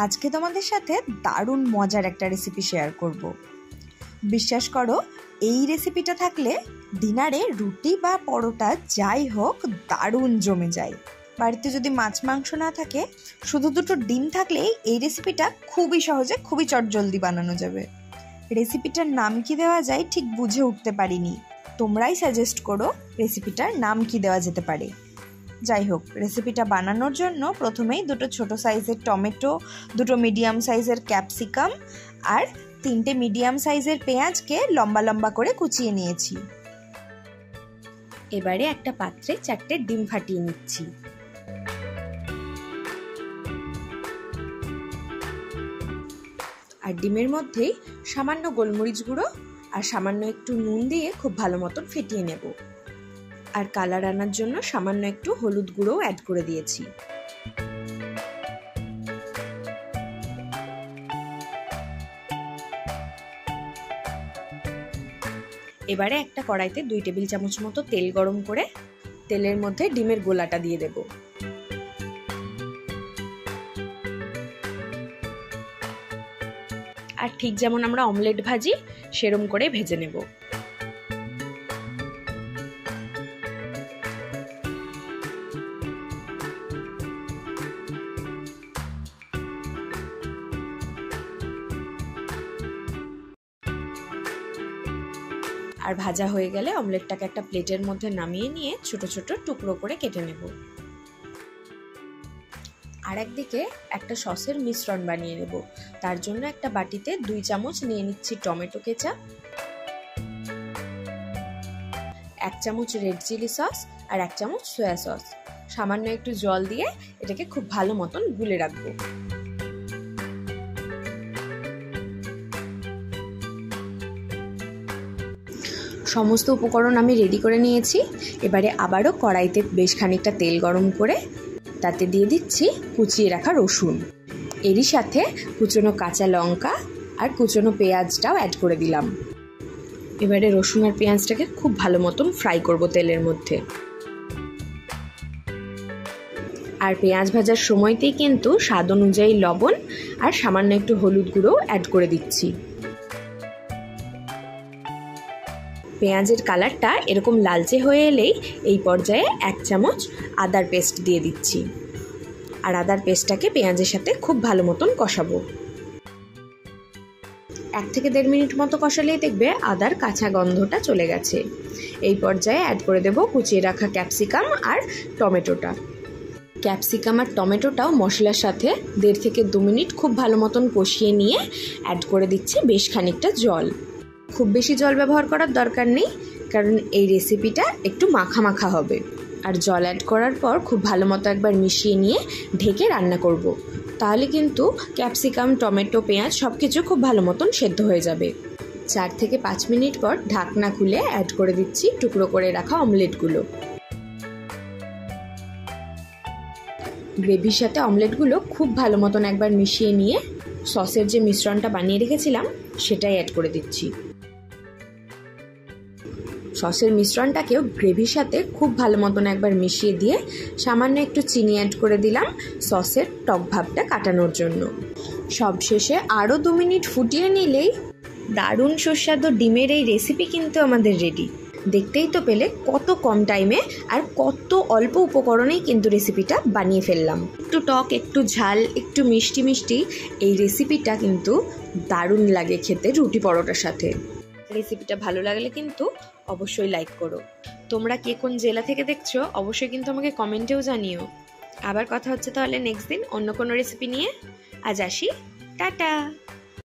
আজকে তোমাদের সাথে দারুণ মজার একটা রেসিপি শেয়ার করব। বিশ্বাস করো, এই রেসিপিটা থাকলে ডিনারে রুটি বা পরোটা যাই হোক দারুণ জমে যায়। বাড়িতে যদি মাছ মাংস না থাকে, শুধু দুটো ডিম থাকলেই এই রেসিপিটা খুবই সহজে খুবই চটজলদি বানানো যাবে। রেসিপিটার নাম কি দেওয়া যায় ঠিক বুঝে উঠতে পারিনি, তোমরাই সাজেস্ট করো রেসিপিটার নাম কি দেওয়া যেতে পারে। যাই হোক, রেসিপিটা বানানোর জন্য প্রথমেই দুটো ছোট সাইজের টমেটো, দুটো মিডিয়াম সাইজের ক্যাপসিকাম আর 3টে মিডিয়াম সাইজের পেঁয়াজকে লম্বা লম্বা করে কুচিয়ে নিয়েছি। এবারে একটা পাত্রে 4টে ডিম ফাটিয়ে নিচ্ছি। আর ডিমের মধ্যেই সামান্য গোলমরিচ গুঁড়ো আর সামান্য একটু নুন দিয়ে খুব ভালো মতন ফেটিয়ে নেব। আর কালার আনার জন্য সামান্য একটু হলুদ গুঁড়ো অ্যাড করে দিয়েছি। এবারে একটা কড়াইতে 2 টেবিল চামচ মতো তেল গরম করে তেলের মধ্যে ডিমের গোলাটা দিয়ে দেব। আর ঠিক যেমন আমরা অমলেট ভাজি সেরকম করে ভেজে নেব। আর ভাজা হয়ে গেলে অমলেটটাকে একটা প্লেটের মধ্যে নামিয়ে নিয়ে ছোট ছোট টুকরো করে কেটে নেব। আর একদিকে একটা সসের মিশ্রণ বানিয়ে নেব। তার জন্য একটা বাটিতে 2 চামচ নিয়ে নিচ্ছি টমেটো কেচাপ, 1 চামচ রেড চিলি সস আর 1 চামচ সয়া সস। সামান্য একটু জল দিয়ে এটাকে খুব ভালো মতন গুলে রাখবো। সমস্ত উপকরণ আমি রেডি করে নিয়েছি। এবারে আবারও কড়াইতে বেশ খানিকটা তেল গরম করে তাতে দিয়ে দিচ্ছি কুচিয়ে রাখা রসুন। এরই সাথে কুচনো কাঁচা লঙ্কা আর কুচনো পেঁয়াজটাও অ্যাড করে দিলাম। এবারে রসুন আর পেঁয়াজটাকে খুব ভালো মতন ফ্রাই করব তেলের মধ্যে। আর পেঁয়াজ ভাজার সময়তেই কিন্তু স্বাদ অনুযায়ী লবণ আর সামান্য একটু হলুদ গুঁড়ো অ্যাড করে দিচ্ছি। পেঁয়াজের কালারটা এরকম লালচে হয়ে এলেই এই পর্যায়ে 1 চামচ আদার পেস্ট দিয়ে দিচ্ছি। আর আদার পেস্টটাকে পেঁয়াজের সাথে খুব ভালো মতন কষাবো। 1 থেকে 1.5 মিনিট মতো কষালেই দেখবে আদার কাঁচা গন্ধটা চলে গেছে। এই পর্যায়ে অ্যাড করে দেব কুচিয়ে রাখা ক্যাপসিকাম আর টমেটোটা। ক্যাপসিকাম আর টমেটোটাও মশলার সাথে 1.5 থেকে 2 মিনিট খুব ভালো মতন কষিয়ে নিয়ে অ্যাড করে দিচ্ছি বেশ খানিকটা জল। খুব বেশি জল ব্যবহার করার দরকার নেই, কারণ এই রেসিপিটা একটু মাখা মাখা হবে। আর জল অ্যাড করার পর খুব ভালো মতো একবার মিশিয়ে নিয়ে ঢেকে রান্না করব। তাহলে কিন্তু ক্যাপসিকাম, টমেটো, পেঁয়াজ সব কিছু খুব ভালো মতন সেদ্ধ হয়ে যাবে। 4 থেকে 5 মিনিট পর ঢাকনা খুলে অ্যাড করে দিচ্ছি টুকরো করে রাখা অমলেটগুলো। গ্রেভির সাথে অমলেটগুলো খুব ভালো মতন একবার মিশিয়ে নিয়ে সসের যে মিশ্রণটা বানিয়ে রেখেছিলাম সেটাই অ্যাড করে দিচ্ছি। সসের মিশ্রণটাকেও গ্রেভির সাথে খুব ভালো মতন একবার মিশিয়ে দিয়ে সামান্য একটু চিনি অ্যাড করে দিলাম সসের টক ভাবটা কাটানোর জন্য। সবশেষে আরও 2 মিনিট ফুটিয়ে নিলেই দারুণ সুস্বাদু ডিমের এই রেসিপি কিন্তু আমাদের রেডি। দেখতেই তো পেলে কত কম টাইমে আর কত অল্প উপকরণেই কিন্তু রেসিপিটা বানিয়ে ফেললাম। একটু টক, একটু ঝাল, একটু মিষ্টি মিষ্টি এই রেসিপিটা কিন্তু দারুণ লাগে খেতে রুটি পরোটার সাথে। রেসিপিটা ভালো লাগলে কিন্তু অবশ্যই লাইক করো। তোমরা কে কোন জেলা থেকে দেখছো অবশ্যই কিন্তু আমাকে কমেন্টেও জানিও। আবার কথা হচ্ছে তাহলে নেক্সট দিন অন্য কোনো রেসিপি নিয়ে। আজ আসি, টাটা।